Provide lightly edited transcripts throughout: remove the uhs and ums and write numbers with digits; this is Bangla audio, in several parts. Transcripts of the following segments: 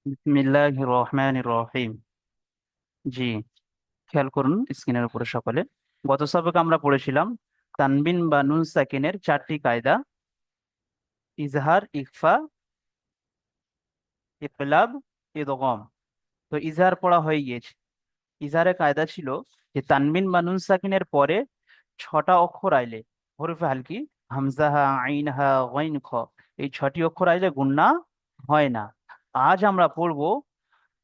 বিসমিল্লাহির রহমানির রহিম। জি, খেয়াল করুন স্ক্রিনের উপরে সকলে। গত সবকে আমরা পড়েছিলাম তানবিন বা নুন সাকিনের চারটি কায়দা: ইজহার, ইখফা, ইকলাব, ইদগম। তো ইজহার পড়া হয়ে গিয়েছে। ইজহারের কায়দা ছিল যে তানবিন বা নুন সাকিনের পরে ছটা অক্ষর আইলে, হরফে হালকি, হামজা, হা, আইন, হা, গাইন, খ, এই ছটি অক্ষর আইলে গুণনা হয় না। আজ আমরা পড়বো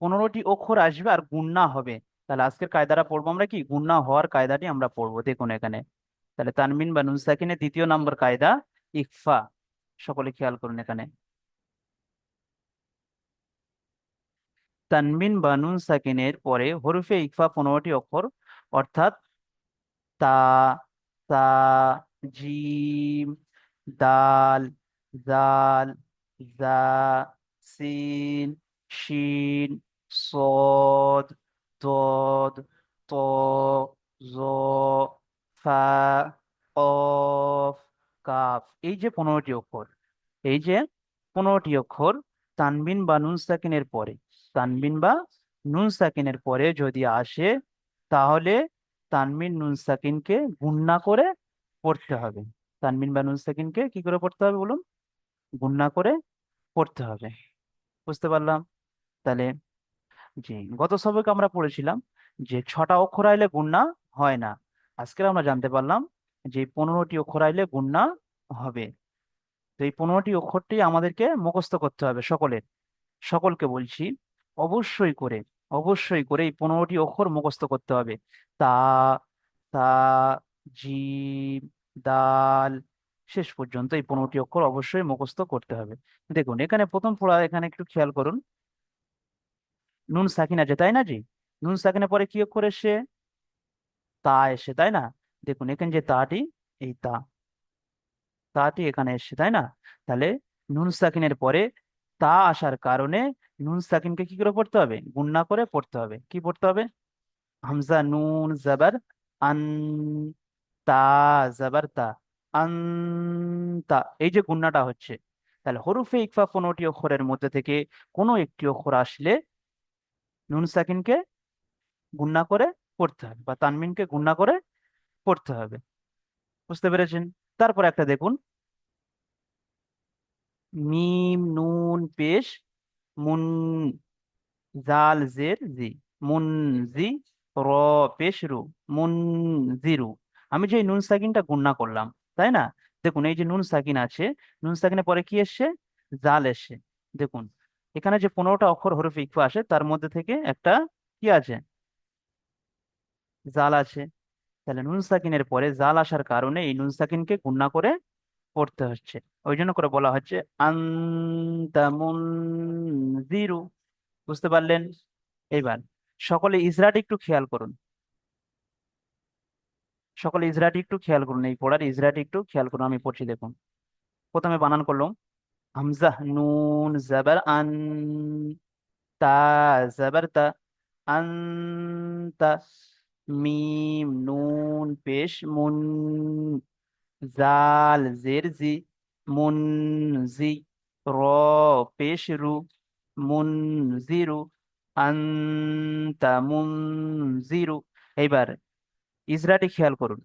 15টি অক্ষর আসবে আর গুণনা হবে। তাহলে আজকের কায়দাটা পড়বো আমরা, কি গুণনা হওয়ার কায়দাটি আমরা পড়বো। দেখুন এখানে, তাহলে তানবিন বা নুন সাকিনের দ্বিতীয় নম্বর কায়দা ইকফা। সকলে খেয়াল করুন এখানে, তানবিন বা নুন সাকিনের পরে হরফে ইকফা 15টি অক্ষর, অর্থাৎ তা, সা, জিম, দাল, জাল, জা, সিন, শিন, সদ, দদ, ত, জ, ফা, কফ, কাফ। এই যে 15টি অক্ষর, এই যে 15টি অক্ষর তানবিন বা নুন সাকিনের পরে, তানবিন বা নুন সাকিনের পরে যদি আসে, তাহলে তানবিন নুন সাকিনকে গুণনা করে পড়তে হবে। তানবিন বা নুন সাকিনকে কি করে পড়তে হবে বলুন? গুণনা করে পড়তে হবে। বুঝতে পারলাম? তাহলে জি, গত সবকে আমরা পড়েছিলাম যে ছটা অক্ষর আইলে গুণনা হয় না। আজকে আমরা জানতে পারলাম যে 15টি অক্ষর আইলে গুণনা হবে। তো এই 15টি অক্ষরটি আমাদেরকে মুখস্থ করতে হবে সকলের। সকলকে বলছি, অবশ্যই করে, অবশ্যই করে এই 15টি অক্ষর মুখস্থ করতে হবে। তা, তা, জিম, দাল, শেষ পর্যন্ত এই 15টি অক্ষর অবশ্যই মুখস্থ করতে হবে। দেখুন এখানে প্রথম পড়া, এখানে একটু খেয়াল করুন, নুন সাকিন আছে তাই না? জি, নুন সাকিনের পরে কি অক্ষর এসে? তা এসে, তাই না? দেখুন এখানে যে তাটি, এই তাটি এখানে এসছে, তাই না? তাহলে নুন সাকিনের পরে তা আসার কারণে নুন সাকিনকে কি করে পড়তে হবে? গুণনা করে পড়তে হবে। কি পড়তে হবে? হামজা নুন জাবার আন, তা জাবার তা, আন, তা, এই যে গুণনাটা হচ্ছে। তাহলে হরফে ইকফা 15টি অক্ষরের মধ্যে থেকে কোনো একটি অক্ষর আসলে নুন সাকিনকে গুণনা করে পড়তে হবে, বা তানমিনকে গুণনা করে পড়তে হবে। বুঝতে পেরেছেন? তারপর একটা দেখুন, মিম নুন পেশ মুন, জাল জের জি, মুন, জি, র পেশ রু, মুন, জিরু। আমি যে এই নুন সাকিনটা গুণনা করলাম, তাই না? দেখুন এই যে নুন সাকিন আছে, নুন সাকিনের পরে কি এসছে? জাল এসছে। দেখুন এখানে যে 15টা অক্ষর হরফে ইকফা আসে, তার মধ্যে থেকে একটা কি আছে? জাল আছে। তাহলে নুন সাকিনের পরে জাল আসার কারণে এই নুন সাকিনকে গুণনা করে পড়তে হচ্ছে। ওই জন্য করে বলা হচ্ছে আনতা মুনজিরু। বুঝতে পারলেন? এইবার সকলে ইসরাটি একটু খেয়াল করুন, সকলে ইসরাটি একটু খেয়াল করুন, এই পড়ার ইসরাটি একটু খেয়াল করুন। আমি পড়ছি দেখুন। প্রথমে বানান করলাম, হামজা নুন জাবার আন, তা জাবার তা, আনতা, মিম নুন পেশ মুন, জাল জের জি, মুন, জি, র পেশ রু, মুন, জিরু, আনতা মুন, জিরু। এইবার ইসরাটি খেয়াল করুন,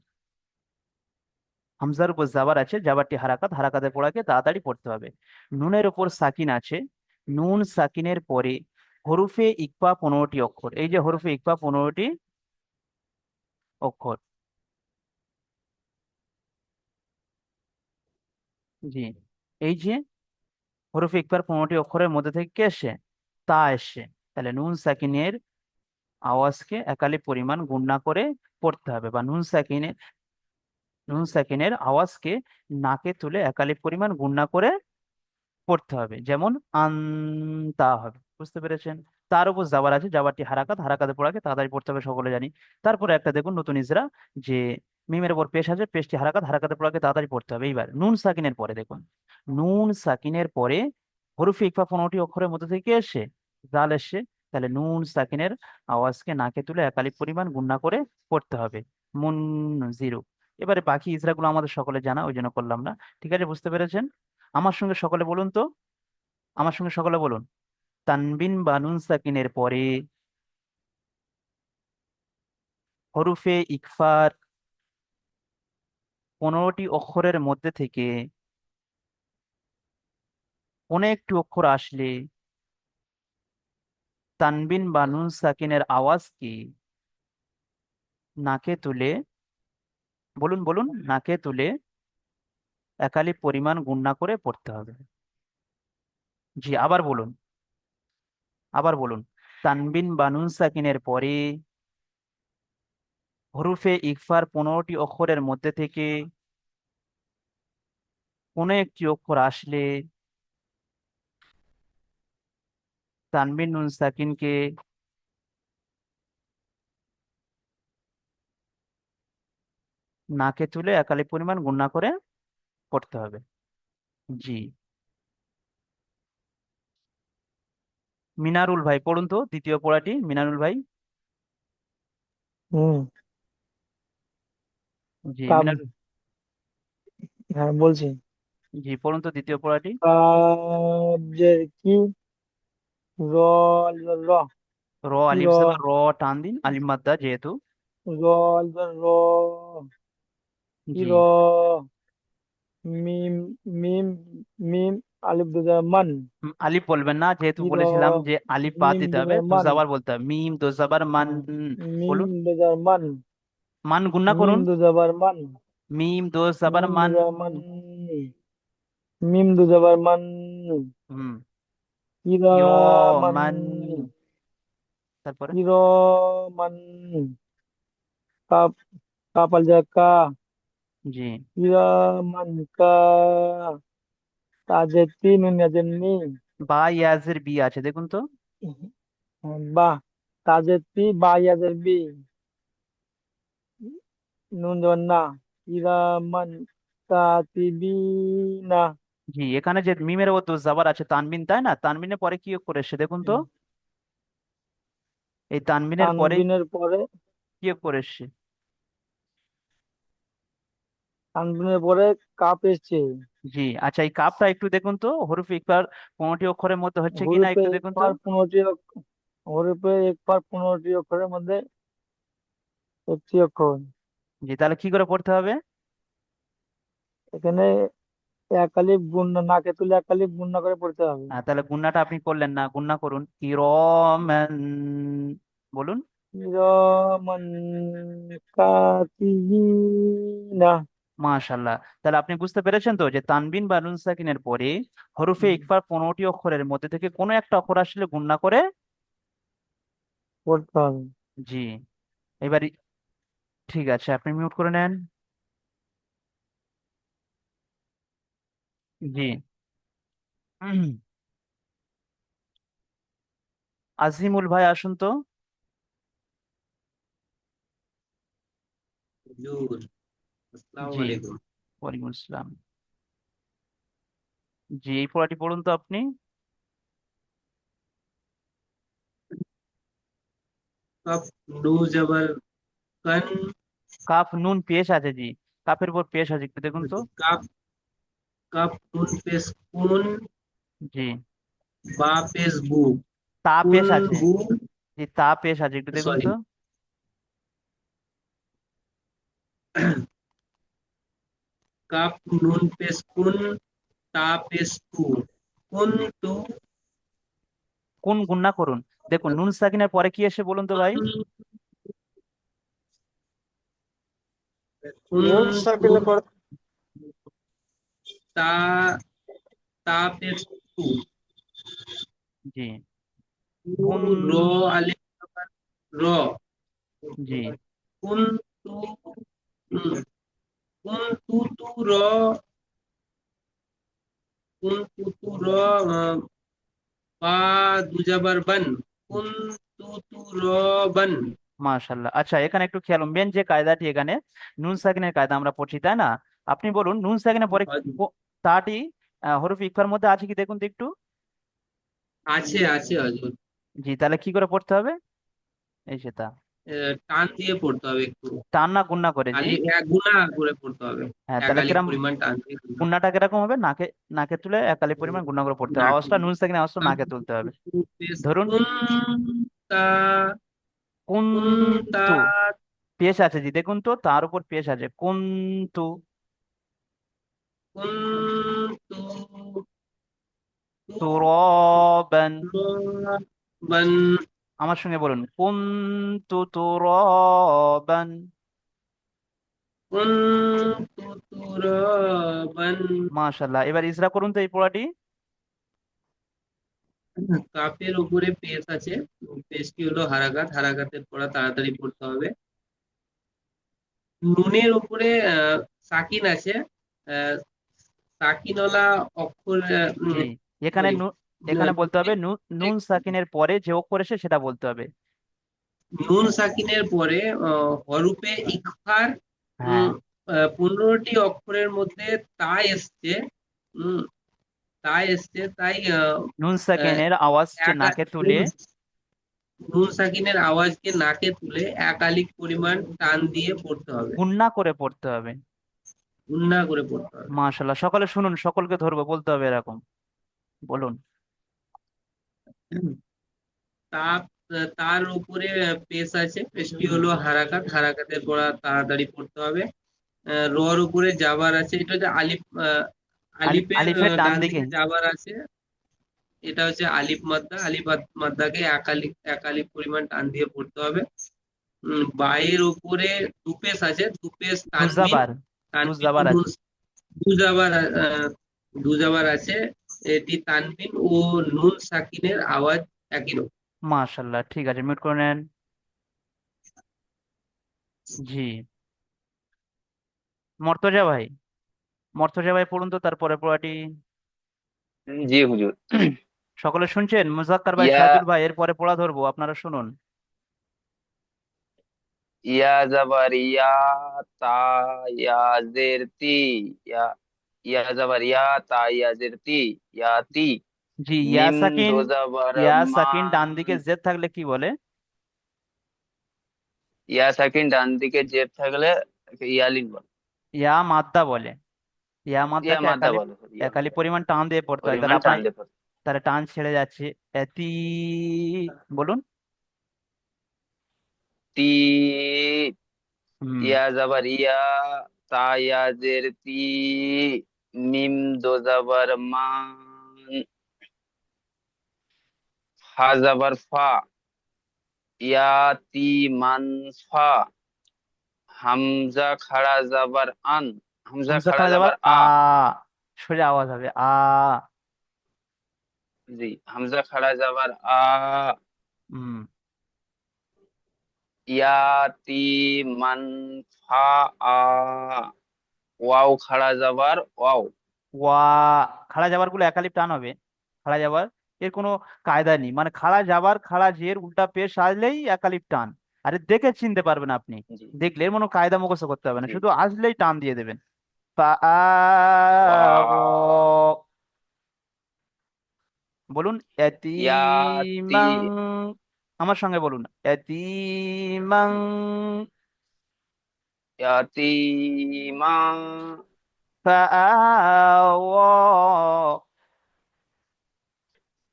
হামজার উপর জাবার আছে, জাবারটি হারাকাত, হারাকাতের পড়াকে তাড়াতাড়ি পড়তে হবে। নুনের উপর সাকিন আছে, নুন সাকিনের পরে হরফে ইকফা 15টি অক্ষর। এই যে হরফে ইকফা 15টি অক্ষর, জি, এই যে হরফে ইকফার 15টি অক্ষরের মধ্যে থেকে কে এসে? তা এসে। তাহলে নুন সাকিনের আওয়াজকে একালি পরিমাণ গুণনা করে পড়তে হবে, বা নুন সাকিনের আওয়াজকে নাকে তুলে একালি পরিমাণ গুণনা করে পড়তে হবে। যেমন আন্তা হবে। বুঝতে পেরেছেন? তার উপর জাবার আছে, জাবারটি হারাকাত, হারাকাতে পড়াকে তাড়াতাড়ি পড়তে হবে, সকলে জানি। তারপরে একটা দেখুন নতুন ইজরা, যে মিমের উপর পেশ আছে, পেশটি হারাকাত, হারাকাতে পড়াকে তাড়াতাড়ি পড়তে হবে। এইবার নুন সাকিনের পরে দেখুন, নুন সাকিনের পরে হরফে ইকফা 15টি অক্ষরের মধ্যে থেকে এসে জাল এসে। তাহলে নুন সাকিনের আওয়াজকে নাকে তুলে একালিক পরিমাণ গুণনা করে পড়তে হবে, মুন, জিরু। এবারে বাকি ইজরাগুলো আমাদের সকলে জানা, ওই জন্য করলাম না। ঠিক আছে? বুঝতে পেরেছেন? আমার সঙ্গে সকলে বলুন তো, আমার সঙ্গে সকলে বলুন, তানবিন বা নুন সাকিনের পরে হরফে ইকফার 15টি অক্ষরের মধ্যে থেকে কোনো একটি অক্ষর আসলে তানবিন বা নুন সাকিনের আওয়াজকে নাকে তুলে, বলুন বলুন, নাকে তুলে একালি পরিমাণ গুণনা করে পড়তে হবে। জি, আবার বলুন, আবার বলুন। তানবিন বা নুন সাকিনের পরে হরফে ইকফার 15টি অক্ষরের মধ্যে থেকে কোনো একটি অক্ষর আসলে তানবিন নুন সাকিনকে নাকে তুলে একালি পরিমাণ গুণনা করে পড়তে হবে। জি, মিনারুল ভাই পড়ুন তো দ্বিতীয় পড়াটি, মিনারুল ভাই। হুম। জি কাব। মিনারুল, হ্যাঁ, বলছি। জি পড়ুন তো দ্বিতীয় পড়াটি। কাবজের কি, র, র, র, কি র, আলিফ জবর র, টান দিন, আলিফ মাদ্দা যেহেতু। র, র, কি জি, র, মিম, মিম, মিম, আলিফ দুজা মান, আলিফ বলবেন না, যেহেতু কি র, বলেছিলাম যে আলিফ বাদ মিম দিতে হবে, দুজা মান, দুজাবার বলতে হবে, মিম দুজাবার মান। মিম বলুন, দুজা মান, মান গুণনা মিম করুন। দুজাবার মান, মিম দুজাবার মিম মান। দুজা মান, মিম দুজাবার মান, হুম, ইরা ইয়, মান, মান, তারপরে। ইরা মান, কাপ, কাপাল যা কা, জি, ইরা মান কা, তাজে তিন মেয়াজের নি, বা ইয়াজের বি আছে দেখুন তো। বা, তাজে তি বা ইয়াজের বি, নুন জবান না, ইরা মান কাতিবিনা, জি, এখানে যে মিমের ও দুজাবার আছে তানবিন, তাই না? তানবিনের পরে কি করে এসছে দেখুন তো। এই তানবিনের পরে তানবিনের পরে, কি করে এসছে? তানবিনের পরে কাপ এসছে। জি, আচ্ছা, এই কাপটা একটু দেখুন তো, হরফ ইকফার 15টি অক্ষরের মধ্যে হচ্ছে কিনা হরুপে একটু এক দেখুন তো। পার 15টি হরুপে এক পার 15টি অক্ষরের মধ্যে একটি অক্ষর। জি, তাহলে কি করে পড়তে হবে? এখানে এক আলিফ গুণ নাকে তুলে এক আলিফ গুণ করে পড়তে হবে। তাহলে গুণনাটা আপনি করলেন না, গুণনা করুন। কিরমান, বলুন। কিরামান কাতিবিনা। মাশাল্লাহ, তাহলে আপনি বুঝতে পেরেছেন তো যে তানবিন বা নুন সাকিনের পরে হরফে ইকফার 15টি অক্ষরের মধ্যে থেকে কোনো একটা অক্ষর আসলে গুণনা করে। পড়তে হবে। জি, এবার ঠিক আছে, আপনি মিউট করে নেন। জি, আজিমুল ভাই আসুন তো। হুজুর, আসসালামু জি, আলাইকুম। ওয়ালাইকুম আসসালাম। জি, এই পড়াটি পড়ুন তো আপনি। কাফ, নু জবর কান, কাফ নুন পেশ আছে জি, কাফের উপর পেশ আছে একটু দেখুন তো। কাফ, কাফ নুন পেশ কুন, জি, বা পেশ বু, তা কুন পেশ আছে। বু, জি, তা পেশ আছে একটু দেখুন সরি, তো। কাফ নুন পেশ কুন, তা পেশ তু, কুন তু, কোন গুণনা করুন। দেখুন নুন সাকিনের পরে কি এসে বলুন তো ভাই। কুন নুন তু, সাকিনের পর তা, তা পেশ তু, জি, তু, কুন, র, আলিফ জবর র, জি, কুন তু, উম, কুন তু তু র, কুন তু তু র, বা দুজাবার বান, কুন তু তু র বান। মাশাল্লাহ। আচ্ছা, এখানে একটু খেয়াল, মেন যে কায়দাটি এখানে নুন সাকিনের কায়দা আমরা পড়ছি, তাই না? আপনি বলুন নুন সাকিনের পরে তাটি হরফ ইকফার মধ্যে আছে কি দেখুন তো একটু। আছে আছে হজুর। জি, তাহলে কি করে পড়তে হবে? এই সেটা। টান দিয়ে পড়তে হবে একটু। টান না গুণনা করে? জি। খালি এক গুণা করে পড়তে হবে। হ্যাঁ, তাহলে একালিক কিরম? পরিমাণ টান দিয়ে গুণা। গুণনাটা কিরকম হবে? নাকে, নাকে তুলে একালি পরিমাণ গুণনা করে পড়তে হবে। নাকি আওয়াজটা, নুন সাকিন আওয়াজটা নাকে তুলতে হবে। ধরুন, কুন্তা, কুন্তা, কুন্তু। পেশ আছে জি, দেখুন তো তার উপর পেশ আছে, কুন্তু। কুন্তু, তুরবান। বান, আমার সঙ্গে বলুন, কুন্তু তুরবান। কুন্তু তুরাবান। মাশাল্লাহ, এবার ইসরা করুন তো এই পড়াটি। কাপের উপরে পেশ আছে, পেশটি হলো হারাকাত, হারাকাতের পড়া তাড়াতাড়ি পড়তে হবে। নুনের উপরে সাকিন আছে, আহ, সাকিনওয়ালা অক্ষর, জি, এখানে সরি, এখানে বলতে হবে নুন সাকিনের পরে যে অক্ষর এসে সেটা বলতে হবে। নুন সাকিনের পরে হরফে ইকফার হ্যাঁ, 15টি অক্ষরের মধ্যে তা এসছে। উম, তা এসছে তাই নুন আহ, সাকিনের আওয়াজকে এক নাকে তুলে নুন নুন সাকিনের আওয়াজকে নাকে তুলে একালিক পরিমাণ টান দিয়ে পড়তে হবে, গুণনা করে পড়তে হবে। গুণনা করে পড়তে হবে। মাশাল্লাহ, সকলে শুনুন, সকলকে ধরবো, বলতে হবে এরকম। বলুন। তাপ, তার উপরে পেশ আছে, পেশটি হলো হারাকাত, হারাকাতের পড়া তাড়াতাড়ি পড়তে হবে। রর উপরে জাবার আছে, এটা হচ্ছে আলিফ, আলিফের আলিফের ডান ডান দিকে। দিকে জাবার আছে। এটা হচ্ছে আলিফ মাদ্দা, আলিফ মাদ্দাকে একালিক একালিক পরিমাণ টান দিয়ে পড়তে হবে। বায়ের উপরে দুপেশ আছে, দুপেশ তানবিন, দুজাবার। তানবিন ও দুজাবার নুন, আছে। দুজাবার, দুজাবার আছে। এটি তানবিন ও নুন সাকিনের আওয়াজ একই রকম। মাশাল্লাহ, ঠিক আছে, মিউট করে নেন। জি। মর্তজা ভাই, মর্তজা ভাই পড়ুন তো তারপরে পড়াটি। জি হুজুর। সকলে শুনছেন? মুজাক্কার ভাই, ইয়া, সাইদুল ভাই, এরপরে পড়া ধরবো, আপনারা শুনুন। ইয়া জাবার ইয়া, তা ইয়া জের তি, ইয়া, ইয়া জাবার ইয়া, তা ইয়া জের তি, ইয়াতি। জি, ইয়া মিম সাকিন। দো জাবার ইয়া মা, সাকিন ডান দিকে জেদ থাকলে কি বলে? ইয়া সেকেন্ড ডান দিকে জের থাকলে ইয়ালিন বলে। ইয়া মাদ্দা বলে। ইয়া ইয়া মাদ্দাকে মাদা একালি, বলে, ইয়া একালি মাদা পরিমাণ টান দিয়ে পড়তে হয়, তাহলে পরিমাণ আপনার, টান দেবে। তাহলে টান ছেড়ে যাচ্ছে। এতি। বলুন। তি, হুম। ইয়া জাবার ইয়া, তা ইয়া জের তি, মিম দো জাবার মা, ফা জাবার ফা, ইয়াতি মানফা, হামজা খাড়া জাবার আন, হামজা হামজা খাড়া খানা যাবার জাবার আ, আ। সোজা আওয়াজ হবে আ। জি, হামজা খাড়া যাবার আ। হুম। ইয়াতি মানফা আ, ওয়াও খাড়া যাবার ওয়াও। ওয়া। খাড়া যাবার গুলো একালিপ টান হবে। খাড়া যাবার এর কোনো কায়দা নেই, মানে খাড়া যাবার, খাড়া জের উল্টা পেশ আসলেই একালিপ টান। আরে দেখে চিনতে পারবেন আপনি, জি দেখলে এর কোনো কায়দা মুখস্থ করতে হবে না, জি। শুধু আসলেই টান দিয়ে দেবেন। পা আ গ। ওয়া, বলুন, ইয়াতি, এতিমাং। আমার সঙ্গে বলুন, এতিমাং। ইয়াতি মা, ফাআওয়া।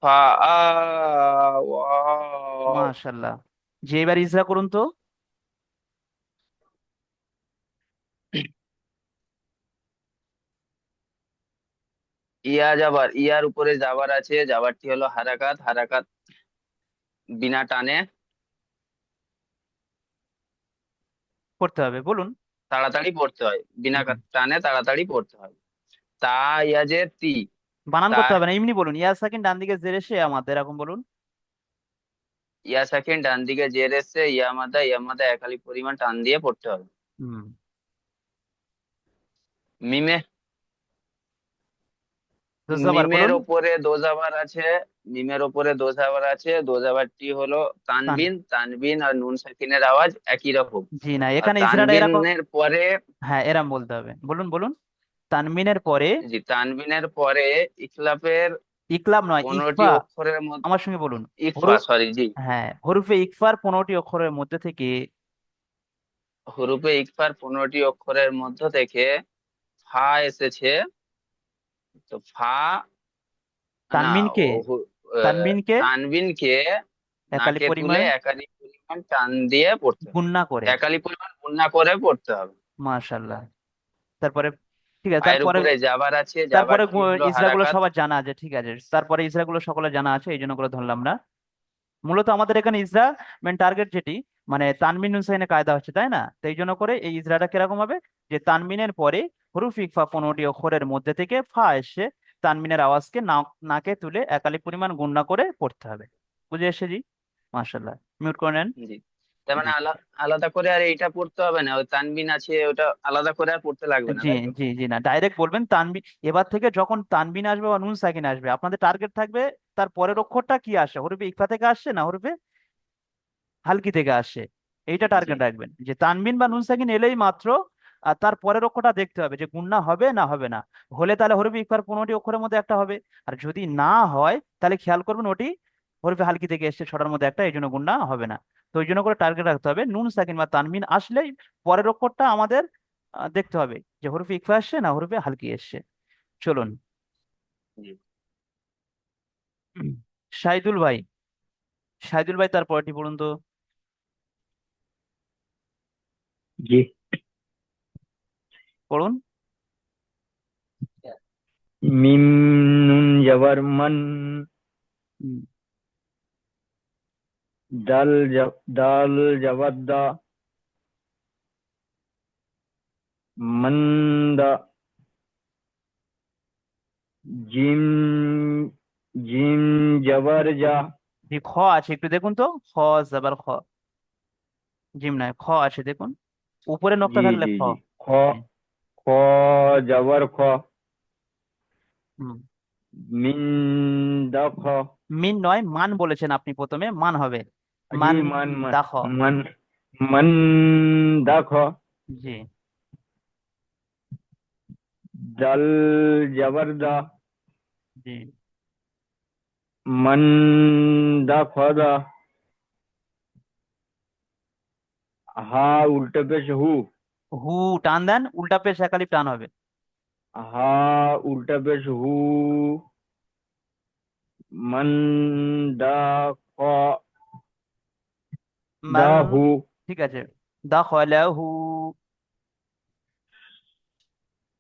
ফা আ ওয়াও। মাশাল্লাহ। যে এবার ইসরা করুন তো। ইয়া যাবার, ইয়ার উপরে যাবার আছে, যাবারটি হলো হারাকাত, হারাকাত বিনা টানে করতে হবে, বলুন। তাড়াতাড়ি পড়তে হয়, বিনা হুম। টানে তাড়াতাড়ি পড়তে হয়। তা ইয়াজে তি, বানান তা করতে হবে না, এমনি বলুন, ইয়া সাকিন ডান দিকে জেরে সে আমাদের, এরকম বলুন। ইয়া সেকেন্ড ডান দিকে জের এসছে, ইয়া মাদা একালি পরিমাণ টান দিয়ে পড়তে হবে। হুম। মিমে, জোরজাবার মিমের বলুন। ওপরে দোজাবার আছে, মিমের ওপরে দোজাবার আছে, দোজাবারটি হলো টান। তানবিন, তানবিন আর নুন সাকিনের আওয়াজ একই রকম। জি না, আর এখানে ইসরাটা এরকম। তানবিনের পরে, হ্যাঁ, এরম বলতে হবে, বলুন বলুন। তানমিনের পরে। জি তানবিনের পরে ইখলাফের ইকলাব নয়, 15টি ইকফা। অক্ষরের মধ্যে, আমার সঙ্গে বলুন। ইকফা, হরু সরি জি, হ্যাঁ, হরুফে ইকফার 15টি অক্ষরের মধ্যে থেকে হুরুফে ইকফার 15টি অক্ষরের মধ্য থেকে ফা এসেছে। তো ফা, না, তানমিনকে তানবিনকে তানবিনকে একালি নাকে তুলে পরিমাণে একালি পরিমাণ টান দিয়ে পড়তে হবে। গুণনা করে। একালি পরিমাণ গুণা করে পড়তে হবে। মাশাল্লাহ। তারপরে ঠিক আছে, পায়ের তারপরে উপরে জাবার আছে, তারপরে জাবারটি হলো ইসরাগুলো হারাকাত। সবার জানা আছে, ঠিক আছে, তারপরে ইসরাগুলো সকলে জানা আছে, এই জন্য করে ধরলাম না। মূলত আমাদের এখানে ইসরা মেন টার্গেট যেটি, মানে তানমিন হুসাইনের কায়দা হচ্ছে, তাই না? তো এই জন্য করে এই ইসরাটা কিরকম হবে, যে তানমিনের পরে হরুফ ইকফা 15টি অক্ষরের মধ্যে থেকে ফা এসে তানমিনের আওয়াজকে নাকে তুলে একালি পরিমাণ গুণনা করে পড়তে হবে। বুঝে এসে জি? মাশাল্লাহ, মিউট করে নেন। জি, তার মানে জি আলাদা করে আর এইটা পড়তে হবে না, ওই তানবিন আছে ওটা আলাদা করে আর পড়তে লাগবে না, জি তাই তো? জি জি না, ডাইরেক্ট বলবেন তানবিন। এবার থেকে যখন তানবিন আসবে বা নুন সাকিন আসবে, আপনাদের টার্গেট থাকবে তার পরের অক্ষরটা কি আসে, হরফে ইকফা থেকে আসছে না হরফে হালকি থেকে আসে। এইটা জি টার্গেট রাখবেন, যে তানবিন বা নুন সাকিন এলেই মাত্র তার পরের অক্ষরটা দেখতে হবে যে গুণনা হবে না হবে না। হলে তাহলে হরফে ইকফার 15টি অক্ষরের মধ্যে একটা হবে। আর যদি না হয় তাহলে খেয়াল করবেন ওটি হরফে হালকি থেকে এসছে ছটার মধ্যে একটা, এই জন্য গুণনা হবে না। তো ওই জন্য করে টার্গেট রাখতে হবে নুন সাকিন বা তানবিন আসলেই পরের অক্ষরটা আমাদের দেখতে হবে যে হরফে ইকফা আসছে না হরফে হালকি এসছে। চলুন। জি। উম, শাহিদুল ভাই, শাহিদুল ভাই তার পরেরটি বলুন তো। জি। পড়ুন। মিম নুন জবর মান, হুম, দাল জবর দা, মন্দা, জিম জিম জবর জা। জি খ আছে, একটু দেখুন তো। খ জবর খ, জিম নয় খ আছে দেখুন, উপরে নোক্তা জি থাকলে জি খ। জি। খ, জি। খ জবর খ, হুম। মিন দা খ। মিন নয় মান বলেছেন আপনি, প্রথমে মান হবে। জি, মান মান মান দাখ। মান মান দা খ। জি দাল জবর দা, জি। মান দা খ দা। হা উল্টে পেশ হু, হু টান দেন, উল্টা পেশ একালিপ টান হবে। হা উল্টা পেশ হু, মান দা খ দা মান, হু। ঠিক আছে। দা হু।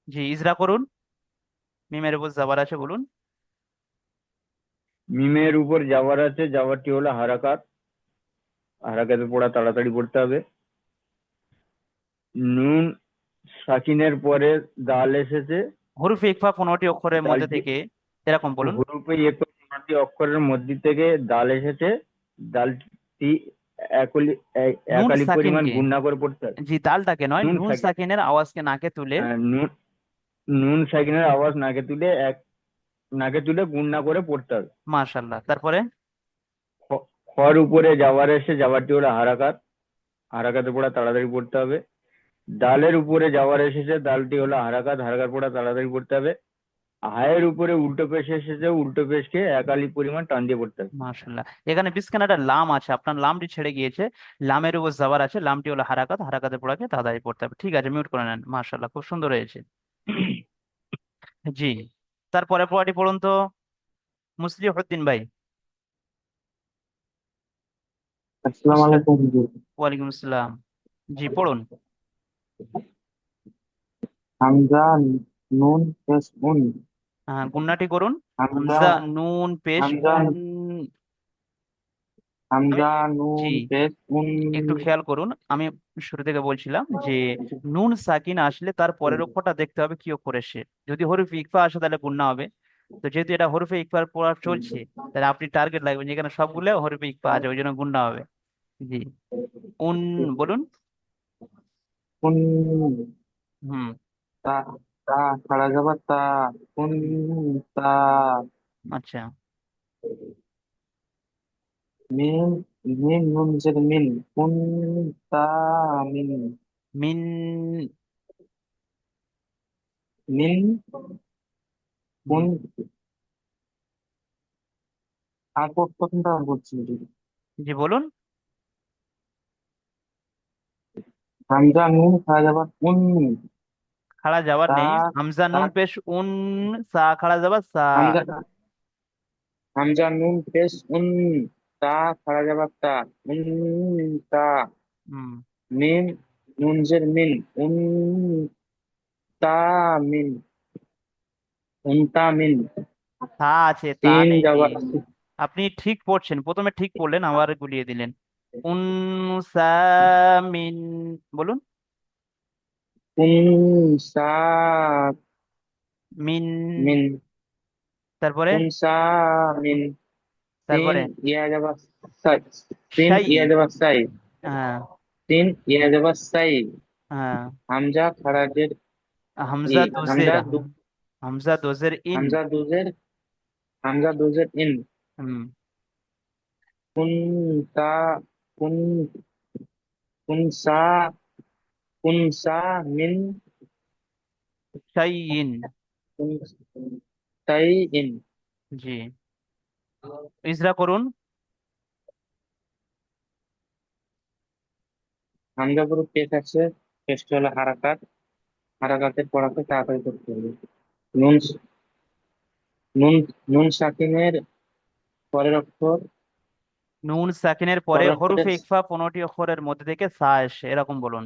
জি ইজরা করুন। মিমের উপর জাবার আছে বলুন। মিমের উপর যাওয়ার আছে, যাওয়ারটি হলো হারাকাত, হারাকাতে পড়া তাড়াতাড়ি পড়তে হবে। নুন সাকিনের পরে দাল এসেছে, হরুফে ইকফা 15টি অক্ষরের মধ্যে দালটি থেকে এরকম বলুন। হুরুফে একটি অক্ষরের মধ্যে থেকে দাল এসেছে, দালটি একলি নুন একালি পরিমাণ সাকিনকে, গুণনা করে পড়তে হবে। জি দালটাকে নয়, নুন নুন সাকিন, সাকিনের আওয়াজকে নাকে তুলে। নুন নুন সাকিনের আওয়াজ নাকে তুলে নাকে তুলে গুণনা করে পড়তে হবে। মাশাল্লাহ, তারপরে খর উপরে যাওয়ার এসে, যাওয়ারটি হলো হারাকাত, হারাকাতে পড়া তাড়াতাড়ি পড়তে হবে। দালের উপরে যাওয়ার এসেছে, দালটি হলো হারাকাত, হারাকাত পড়া তাড়াতাড়ি পড়তে হবে। হায়ের উপরে উল্টো পেশ এসেছে, উল্টো পেশকে একালি পরিমাণ টান দিয়ে পড়তে হবে। মাশাল্লাহ, এখানে বিস্কান একটা লাম আছে, আপনার লামটি ছেড়ে গিয়েছে। লামের উপর জাবার আছে, লামটি হলো হারাকাত, হারাকাতে পড়াকে তাড়াতাড়ি পড়তে হবে। ঠিক আছে, মিউট করে নেন। মাশাল্লাহ, খুব সুন্দর হয়েছে। জি, তারপরে পড়াটি পড়ুন তো, মুসলিহউদ্দিন ভাই। আসসালামু মুসলিহ, আলাইকুম জি। ওয়ালাইকুম আসসালাম। জি পড়ুন। হামজা নুন পেশ উন। হ্যাঁ, গুন্নাটি করুন। হামজা হামজা নুন পেশ হামজা উন। আমি, হামজা জি নুন পেশ উন। একটু খেয়াল করুন, আমি শুরু থেকে বলছিলাম যে নুন সাকিন আসলে তার পরের অক্ষরটা দেখতে হবে কি অক্ষর এসে। যদি হরফে ইকফা আসে তাহলে গুণনা হবে। তো যেহেতু এটা হরফে ইকফার পড়া চলছে, তাহলে আপনি টার্গেট লাগবেন যেখানে সবগুলো হরফে ইকফা আছে, ওই জন্য গুণনা হবে। জি, উন বলুন। উন, হুম। তা তা খাড়া যাবার তা, উন তা। আচ্ছা। মিন মিন নুন জের মিন, উন তা মিন। মিন, মিন হুম, উন আর প্রথমটা আমি বলছি। জি বলুন। হামজা নুন খাওয়া যাবার উন। খাড়া যাবার তা নেই, হামজা তা নুন পেশ উন, সা খাড়া যাবার সা। হামজা হামজা নুন পেশ উন। তা খাওয়া যাবার তা। উন তা। হুম। মিম নুন জের মিন উন তা মিন। উনতা মিন। তা আছে, তা তিন নেই। যাবার আপনি ঠিক পড়ছেন, প্রথমে ঠিক পড়লেন আবার গুলিয়ে দিলেন। উন সা মিন, বলুন। উন সা মিন, মিন। তারপরে, উন সা মিন। তিন তারপরে ইয়া যাবার সাই। তিন শাই। ইয়া যাবার সাই। হ্যাঁ। তিন ইয়া যাবার সাই। হ্যাঁ। হামজা খারাজের ই। হামজা দোজের, হামজা দোজের ইন। হামজা দুজের হামজা দুজের ইন। হুম। কুন তা কুন কুন সা কুন সা মিন। শাই ইন। কুন তাই ইন। জি, ইজরা করুন। হামজা পুরো পেশ আছে। পেশটা হলো হারাকাত। হারাকাতের পড়াকে তাড়াতাড়ি করতে হবে। নুন নুন নুন সাকিনের পরের অক্ষর নুন সাকিনের পরে পরের অক্ষরে হরফে ইকফা 15টি অক্ষরের মধ্যে থেকে সা এসে, এরকম বলুন।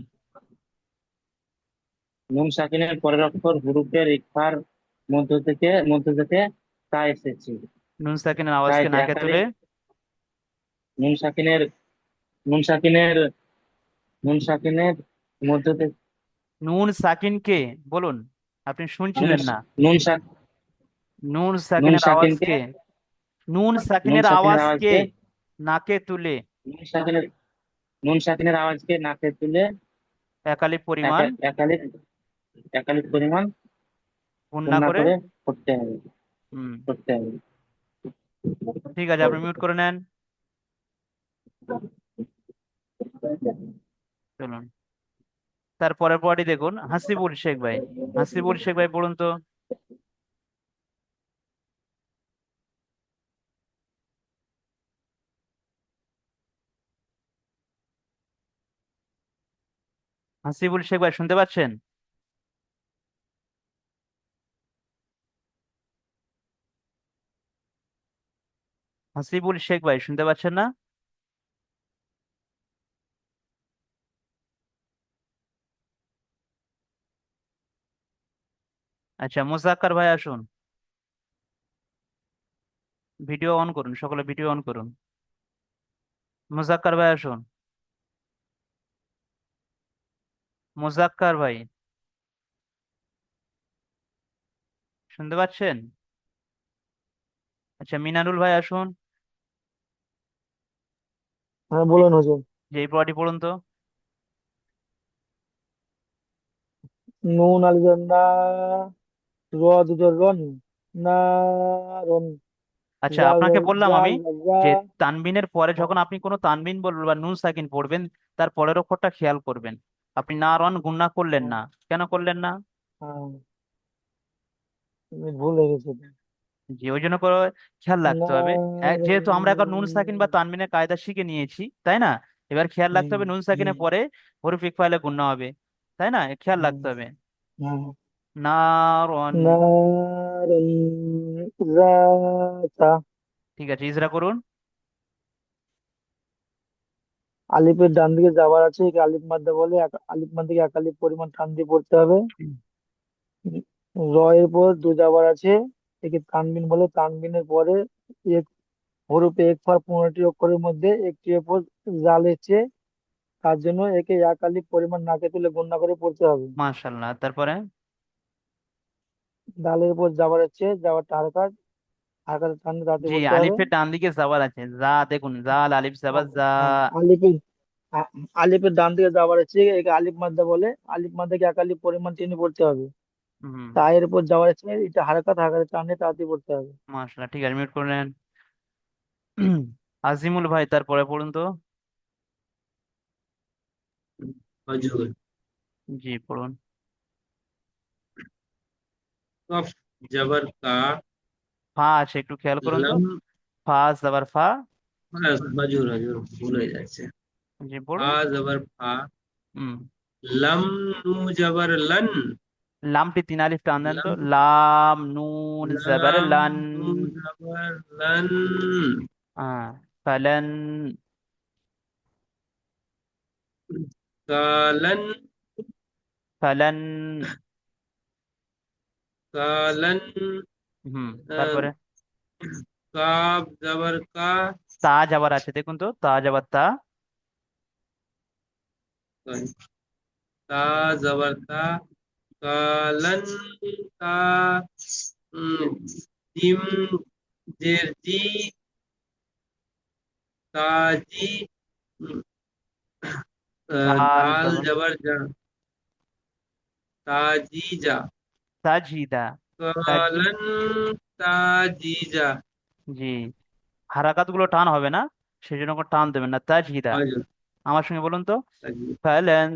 নুন সাকিনের পরের অক্ষর হুরুফের ইকফার মধ্য থেকে তা এসেছে। নুন সাকিনের তাই আওয়াজকে নাকে একালে তুলে। নুন সাকিনের নুন সাকিনের নুন সাকিনের মধ্য থেকে নুন সাকিনকে বলুন, আপনি নুন শুনছিলেন না। নুন সাক নুন নুন সাকিনের সাকিনকে আওয়াজকে, নুন নুন সাকিনের সাকিনের আওয়াজকে আওয়াজকে নাকে তুলে নুন সাকিনের নুন সাকিনের আওয়াজকে নাকে তুলে একালি এক পরিমাণ একালিক একালিক পরিমাণ গুণনা পূর্ণা করে। করে করতে হবে হুম। করতে হবে। ঠিক আছে, আপনি মিউট করে নেন। চলুন, তারপরের পরটি দেখুন, হাসিবুল শেখ ভাই। হাসিবুল শেখ ভাই পড়ুন তো। হাসিবুল শেখ ভাই শুনতে পাচ্ছেন? হাসিবুল শেখ ভাই শুনতে পাচ্ছেন না? আচ্ছা, মুজাক্কার ভাই আসুন, ভিডিও অন করুন, সকলে ভিডিও অন করুন। মুজাক্কার ভাই আসুন। মুজাক্কার ভাই শুনতে পাচ্ছেন? আচ্ছা, মিনারুল ভাই আসুন। হ্যাঁ বলুন হুজুর। যে এই পড়াটি পড়ুন তো। নুন আলিফ না, র দুটোর রন, না রন, আচ্ছা, জাল আপনাকে বললাম আমি জাল রা। যে তানবিনের পরে হ্যাঁ, যখন আপনি কোনো তানবিন বলবেন বা নুন সাকিন পড়বেন, তার পরের অক্ষরটা খেয়াল করবেন। আপনি না রন গুণনা করলেন হ্যাঁ, না, কেন করলেন না? হ্যাঁ, আমি ভুল হয়ে গেছে। জি, ওই জন্য করে খেয়াল রাখতে না হবে। রন। যেহেতু আমরা এখন নুন সাকিন বা তানবিনের কায়দা শিখে নিয়েছি, তাই না? এবার খেয়াল রাখতে হুম, হবে নুন হুম, সাকিনের পরে হরফ ইকফা গুণনা হবে, তাই না? খেয়াল হুম, রাখতে হবে। হুম। নারন। না রন, রা। ঠিক আছে, ইজরা করুন। আলিফের ডান দিকে যাবার আছে, একে আলিফ মাদ্দা বলে। আলিফ মাদ্দাকে এক আলিফ পরিমাণ টান দিয়ে পড়তে হবে। র এর পর দু যাবার আছে, একে তানবিন বলে। তানবিনের পরে এক হরফে একফা 15টি অক্ষরের মধ্যে একটি অক্ষর জাল এসেছে, তার জন্য একে এক আলিফ পরিমাণ নাকে তুলে গণনা করে পড়তে হবে। মাশাল্লাহ, তারপরে। ডালের উপর যাবার আছে, যাবারটা হারকাত, হারকাতের টান তাতে জি, পড়তে হবে। আলিফের ডান দিকে যাবার আছে, যা দেখুন, জাল আলিফ যাবার যা। হ্যাঁ, আলিফের আ- আলিফের ডান দিকে যাবার আছে, একে আলিফ মাদ্দা বলে। আলিফ মাদ্দাকে এক আলিফ পরিমাণ টেনে পড়তে হবে। হুম। তায়ের উপর যাওয়ার আছে, এটা হারকাত, হারকাতের টানে তাড়াতাড়ি পড়তে হবে। মাশাল্লাহ, ঠিক আছে, মিউট করে নেন। আজিমুল ভাই তারপরে পড়ুন তো। হুজুর, জি পড়ুন। কফ জবর কা, ফা আছে, একটু খেয়াল করুন তো। লাম ফা জবর ফা। হজুর হজুর ভুল হয়ে যাচ্ছে। জি ফা বলুন। জবর ফা, হুম। লাম নু জবর লন, লামটি তিন আলিফ টান দেন তো, লাম লাম নুন জবর লাম লান। নু জবর লন, ফালান। কালন ফালান। কালন, হুম। আহ, তারপরে কাব জবর কা, তা যাবার আছে, দেখুন তো, তা যাবার তা। sorry, তা জবর তা, কালন, কা, জিম জের জি, কাজি, উম, দাল দাল জবর জবর যা, তাজি যা, তাজিদা। তাজি। কালন তাজি যা। জি। হারাকাত গুলো টান হবে না, সেই জন্য কোনো টান দেবেন না, তাজিদা। হজুর আমার সঙ্গে বলুন তো, তাজি, ফালান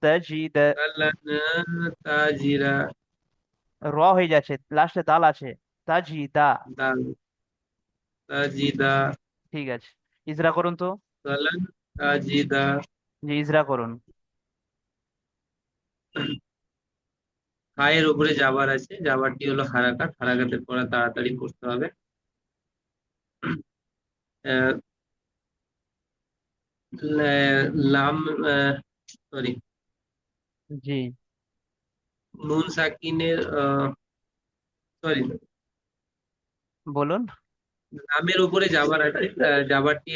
তাজিদা। কালন তাজিরা, র হয়ে যাচ্ছে, লাস্টে দাল আছে, তাজিদা। দাল তাজিদা, ঠিক আছে, ইজরা করুন তো। কালন তাজিদা। জি, ইজরা করুন। হায়ের উপরে যাবার আছে, যাবারটি হলো হারাকাত, হারাকাতের পড়া তাড়াতাড়ি করতে হবে। আহ, লাম, সরি, জি নুন সাকিনের, সরি, বলুন। লামের উপরে যাবার আছে, যাবারটি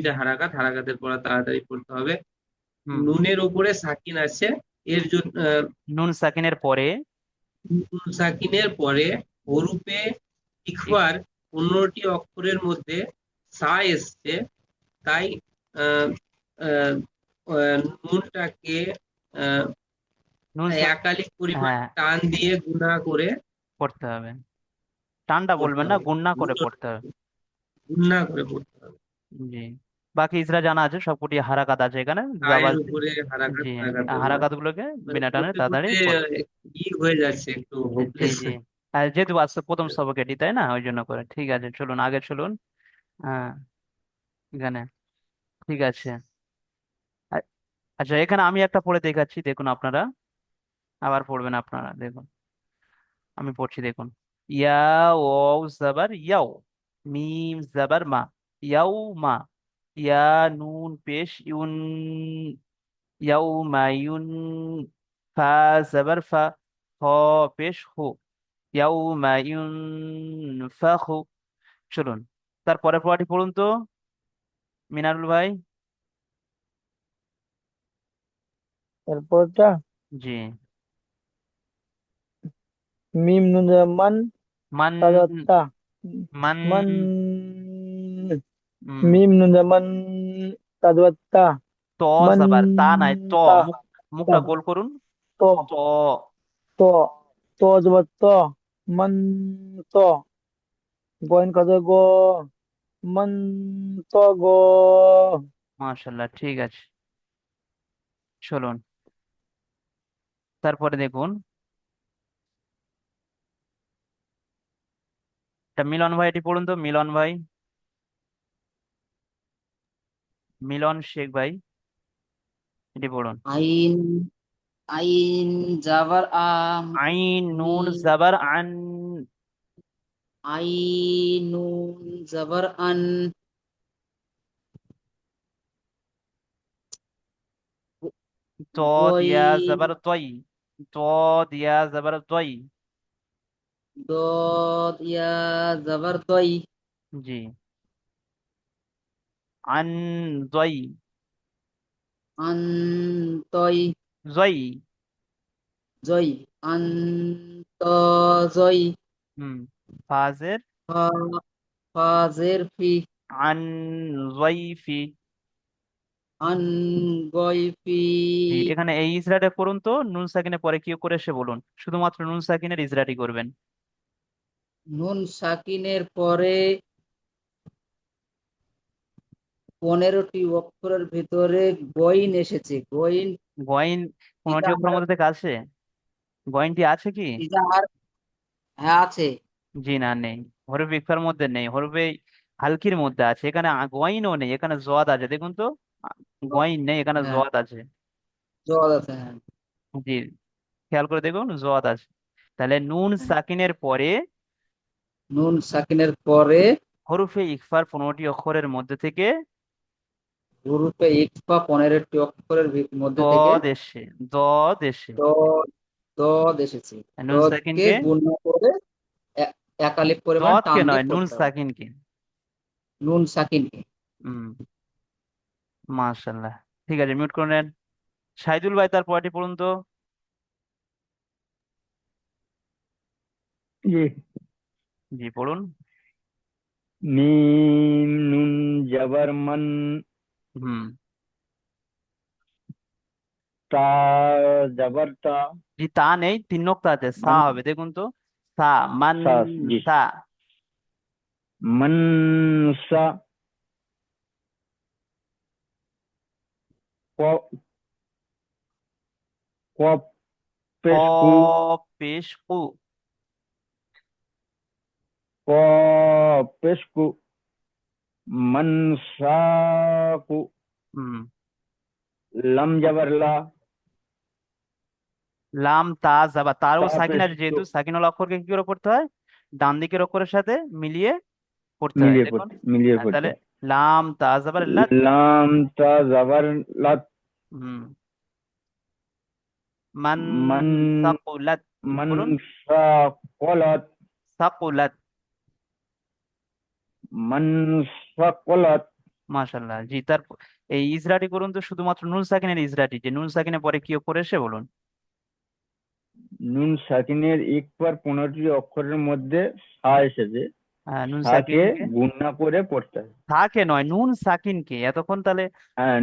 যে হারাকাত, হারাকাতের পড়া তাড়াতাড়ি করতে হবে। হুম। নুনের উপরে সাকিন আছে, এর জন্য নুন সাকিনের পরে। নুন সাকিনের পরে হরুপে ঠিক। ইখফার 15টি অক্ষরের মধ্যে সা এসছে, তাই আহ, আহ, নুনটাকে আহ, নুন সা একালিক পরিমাণ হ্যাঁ, টান দিয়ে গুণা করে পড়তে হবে। টানটা পড়তে বলবেন না, হবে, গুণনা করে পড়তে হবে। গুণা করে পড়তে হবে। জি। বাকি ইজরা জানা আছে, সবকটি হারাকাত আছে এখানে, পায়ের জাবাজ। উপরে হারাকাত, জি। হারাকাতের পড়া হারাকাত গুলোকে মানে বিনা টানে পড়তে তাড়াতাড়ি পড়তে পড়তে। ই হয়ে যাচ্ছে, একটু জি হোপলেস। জি। আর যেহেতু আজকে প্রথম সবক এটি, তাই না, ওই জন্য করে। ঠিক আছে, চলুন আগে চলুন। হ্যাঁ। এখানে। ঠিক আছে। আ- আচ্ছা, এখানে আমি একটা পড়ে দেখাচ্ছি, দেখুন আপনারা, আবার পড়বেন আপনারা, দেখুন। আমি পড়ছি, দেখুন। ইয়া, ওয়াও জাবার ইয়াও, মিম জাবার মা, ইয়াও মা। ইয়া, নুন পেশ ইউন, ইয়াও মায়ুন। ফা জাবার ফা, হ পেশ হু, ইয়াও মায়ুন ফাখু। চলুন, তারপরে পড়াটি পড়ুন তো, মিনারুল ভাই। এরপরটা জি। মিম নুন মান, মান। তাজাত্তা, মান। মান, উম, মিম নুন মান, তাজাত্তা, ত মান, জাবার তা নাই, ত। তা, মুখ, তা, মুখটা গোল করুন। তো, ত। তো, তো জবর তো, মান, তো, গয়েন কাজে গো, মান, তো গো। মাশাল্লাহ, ঠিক আছে। চলুন, তারপরে দেখুন, এটা মিলন ভাই, এটি পড়ুন তো, মিলন ভাই, মিলন শেখ ভাই, এটি পড়ুন। আইন, আইন জাবার আম, আইন নুন মিম, জাবার আন। আইন নুন জাবার আন, ত দিয়া গইন, জাবার তই। ত দিয়া জাবার তই। দদ ইয়া জাবার তই, জি। আন জয়। আন তই, জয়। জই, আন ত জই, হুম। ফাজের ফা, ফাজের ফি, আন জয়ফি। আন গইফি। জি, এখানে এই ইসরাটা করুন তো, নুন সাকিনের পরে কি করে সে বলুন, শুধুমাত্র নুন সাকিনের ইসরাটি করবেন। নুন সাকিনের পরে 15টি অক্ষরের ভিতরে গইন এসেছে, গইন। গয়েন এটা 15টি অক্ষরের আমরা, মধ্যে থেকে আছে? গয়েনটি আছে কি? এটা আর, হ্যাঁ আছে। জি না, নেই। হরফে ইকফার মধ্যে নেই, হরফে হালকির মধ্যে আছে। এখানে গয়নও নেই, এখানে জোয়াদ আছে, দেখুন তো। গয়ন নেই, এখানে হ্যাঁ, জোয়াদ আছে। জল আছে, হ্যাঁ। জি, খেয়াল করে দেখুন, জোয়াদ আছে। তাহলে নুন হ্যাঁ। সাকিনের পরে নুন সাকিনের পরে হরফে ইকফার 15টি অক্ষরের মধ্যে থেকে হরফে ইকফা 15টি অক্ষরের মধ্যে থেকে দদ এসে, দদ এসে, দ দদ এসেছে। নুন দদকে সাকিনকে, গুণ করে এ- এক আলিফ পরিমাণ দদকে টান দিয়ে নয়, নুন পড়তে হবে। সাকিনকে। নুন সাকিনকে। হুম, মাশাল্লাহ। ঠিক আছে, মিউট করে নেন। শাহিদুল ভাই, তার পরেরটি পড়ুন তো। জি। জি, পড়ুন। মিম নুন জবর মান, হুম। তা জবর তা, জি, তা নেই, 3 নোক্তা আছে, সা মান হবে, দেখুন তো। সা, মান, সা, জি। সা। মান সা, ক কপ পেশ কু, কফ পেশ কু। ক পেশ কু, মান সা কু, হুম। লাম জবর লা, লাম তা জাবা, তারও তা সাকিন পেশ আছে, কু, যেহেতু সাকিনুল অক্ষরকে কি করে পড়তে হয়, ডান দিকের অক্ষরের সাথে মিলিয়ে পড়তে হয়, মিলিয়ে দেখুন। পড়তে, মিলিয়ে তাহলে পড়তে। লাম তা জাবার লাত। লাম তা জবর লাত, হুম। মান মান সাকুলাত। মান বলুন। সা কলাত, সাকুলাত। মান সা কলাত। মাশাল্লাহ, জি। তার এই ইজরাটি করুন তো, শুধুমাত্র নুন সাকিনের ইজরাটি, যে নুন সাকিনের পরে কি অক্ষর এসে, বলুন। নুন সাকিনের একবার 15টি অক্ষরের মধ্যে সা এসেছে, নুন সাকে সাকিনকে, গুণ না করে পড়তে হয়। থাকে নয়, নুন সাকিনকে এতক্ষণ তাহলে, হ্যাঁ,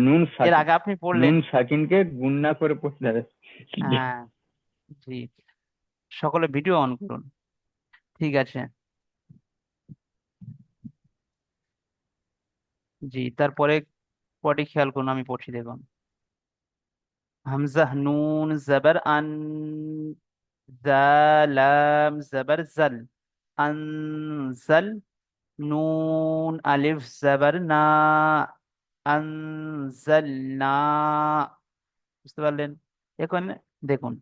এর আগে আপনি পড়লেন। নুন সাকিনকে গুণ না করে পড়তে হবে। হ্যাঁ, জি। সকলে ভিডিও অন করুন। ঠিক আছে। জি, তারপরে পটি খেয়াল করুন, আমি পড়ছি, দেখুন। হামজা নুন জবর আন, জালাম জবর জাল, আনজাল, নুন আলিফ জবর না, আনজালনা। বুঝতে পারলেন? এখন দেখুন,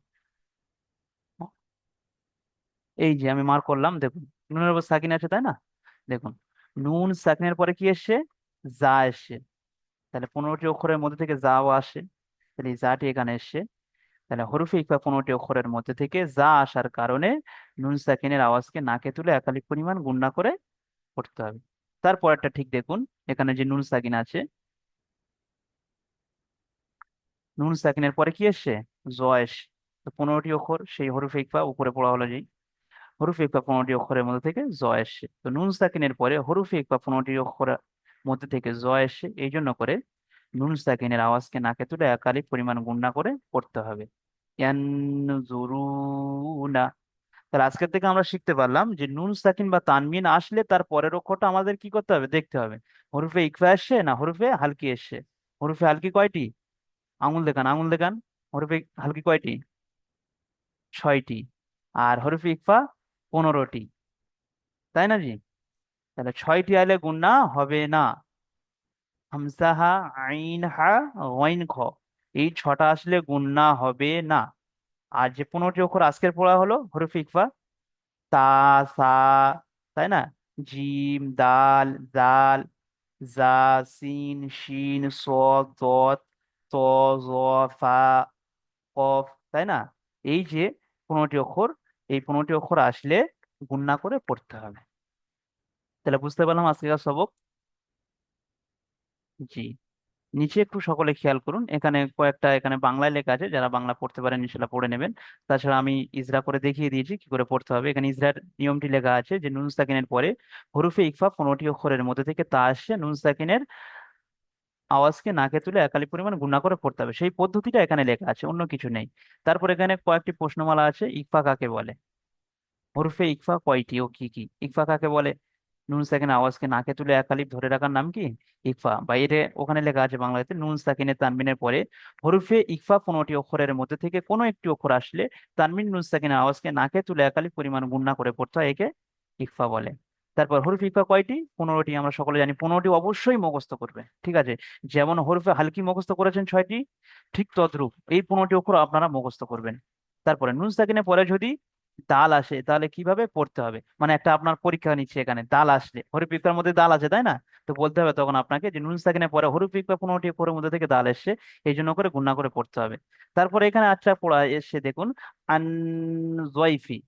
এই যে আমি মার্ক করলাম, দেখুন, নুনের উপর সাকিন আছে, তাই না? দেখুন, নুন সাকিনের পরে কি এসছে, যা এসছে। তাহলে 15টি অক্ষরের মধ্যে থেকে যাও আসে, তাহলে এই যাটি এখানে এসছে। তাহলে হরফে ইকফা 15টি অক্ষরের মধ্যে থেকে যা আসার কারণে নুন সাকিনের আওয়াজকে নাকে তুলে একালিক পরিমাণ গুণনা করে পড়তে হবে। তারপর একটা ঠিক দেখুন, এখানে যে নুন সাকিন আছে, নুন সাকিনের পরে কি এসছে, জয়েস। তো 15টি অক্ষর, সেই হরফে ইকফা উপরে পড়া হলো, যেই হরফে ইকফা 15টি অক্ষরের মধ্যে থেকে জ এসছে, তো নুন সাকিনের পরে হরফে ইকফা 15টি অক্ষরের মধ্যে থেকে জ এসছে, এই জন্য করে নুন সাকিনের আওয়াজকে নাকে তুলে একালিক পরিমাণ গুণনা করে পড়তে হবে। ইয়ানজুরুনা। তাহলে আজকের থেকে আমরা শিখতে পারলাম যে নুন সাকিন বা তানবিন আসলে তার পরের অক্ষরটা আমাদের কি করতে হবে, দেখতে হবে। হরফে ইকফা এসছে না হরফে হালকি এসছে। হরফে হালকি কয়টি, আঙুল দেখান, আঙুল দেখান। হরফে হালকি কয়টি, 6টি। আর হরফে ইকফা 15টি, তাই না জি? তাহলে 6টি আইলে গুণনা হবে না। হামজা হা, আইন হা, গইন খ, এই 6টা আসলে গুণনা হবে না। আর যে 15টি অক্ষর আজকের পড়া হলো হরফে ইকফা, তা, সা, তাই না, জিম, দাল, জাল, জা, সিন, শিন, সদ, দত, ত, জ, ফা, কফ, তাই না? এই যে 15টি অক্ষর, এই 15টি অক্ষর আসলে গুণনা করে পড়তে হবে। তাহলে বুঝতে পারলাম আজকের সবক। জি। নিচে একটু সকলে খেয়াল করুন, এখানে কয়েকটা এখানে বাংলায় লেখা আছে, যারা বাংলা পড়তে পারেন সেটা পড়ে নেবেন। তাছাড়া আমি ইজরা করে দেখিয়ে দিয়েছি কি করে পড়তে হবে। এখানে ইজরার নিয়মটি লেখা আছে যে নুন সাকিনের পরে হরফে ইকফা 15টি অক্ষরের মধ্যে থেকে তা আসছে, নুন সাকিনের আওয়াজকে নাকে তুলে একালি পরিমাণ গুণা করে পড়তে হবে, সেই পদ্ধতিটা এখানে লেখা আছে, অন্য কিছু নেই। তারপর এখানে কয়েকটি প্রশ্নমালা আছে। ইকফা কাকে বলে, হরফে ইকফা কয়টি ও কি কি, ইকফা কাকে বলে, নুন সাকিনের আওয়াজকে নাকে তুলে একালিপ ধরে রাখার নাম কি, ইকফা। বাইরে ওখানে লেখা আছে বাংলাতে, নুন সাকিনের তানবিনের পরে হরফে ইকফা 15টি অক্ষরের মধ্যে থেকে কোনো একটি অক্ষর আসলে তানবিন নুন সাকিনের আওয়াজকে নাকে তুলে একালিপ পরিমাণ গুণনা করে পড়তে হয়, একে ইকফা বলে। তারপর হরফে ইকফা কয়টি? 15টি। আমরা সকলে জানি 15টি অবশ্যই মুখস্থ করবে, ঠিক আছে? যেমন হরফে হালকি মুখস্থ করেছেন 6টি, ঠিক তদ্রূপ এই 15টি অক্ষর আপনারা মুখস্থ করবেন। তারপরে নুন সাকিনের পরে যদি দাল আসে তাহলে কিভাবে পড়তে হবে, মানে একটা আপনার পরীক্ষা নিচ্ছে এখানে, দাল আসলে, হরফে ইকফার মধ্যে দাল আছে তাই না, তো বলতে হবে তখন আপনাকে যে নুন সাকিনের পরে হরফে ইকফা 15টি অক্ষরের মধ্যে থেকে দাল এসছে, এই জন্য করে গুণনা করে পড়তে হবে। তারপরে এখানে আচ্ছা পড়া এসছে দেখুন, আন জয়ফি,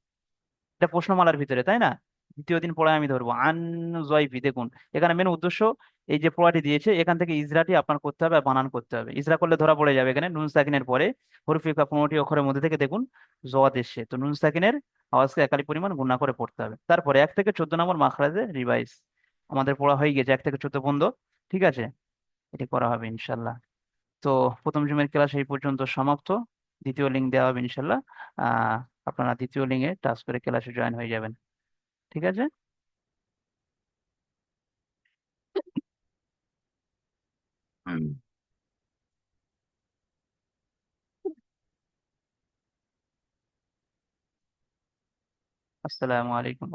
এটা প্রশ্নমালার ভিতরে তাই না, দ্বিতীয় দিন পড়ায় আমি ধরবো আন জয়ফি। দেখুন এখানে মেন উদ্দেশ্য, এই যে পড়াটি দিয়েছে এখান থেকে ইজরাটি আপনার করতে হবে আর বানান করতে হবে। ইজরা করলে ধরা পড়ে যাবে এখানে নুন সাকিনের পরে হরফে ইকফা 15টি অক্ষরের মধ্যে থেকে দেখুন জওয়াদ এসছে, তো নুন সাকিনের আওয়াজকে একালি পরিমাণ গুণা করে পড়তে হবে। তারপরে 1 থেকে 14 নম্বর মাখরাজে রিভাইজ আমাদের পড়া হয়ে গেছে, 1 থেকে 14 পর্যন্ত, ঠিক আছে? এটি করা হবে ইনশাল্লাহ। তো প্রথম জুমের ক্লাস এই পর্যন্ত সমাপ্ত। দ্বিতীয় লিঙ্ক দেওয়া হবে ইনশাল্লাহ। আহ আপনারা দ্বিতীয় লিঙ্কে টাচ করে ক্লাসে জয়েন হয়ে যাবেন, ঠিক আছে? হুম। আসসালামু আলাইকুম।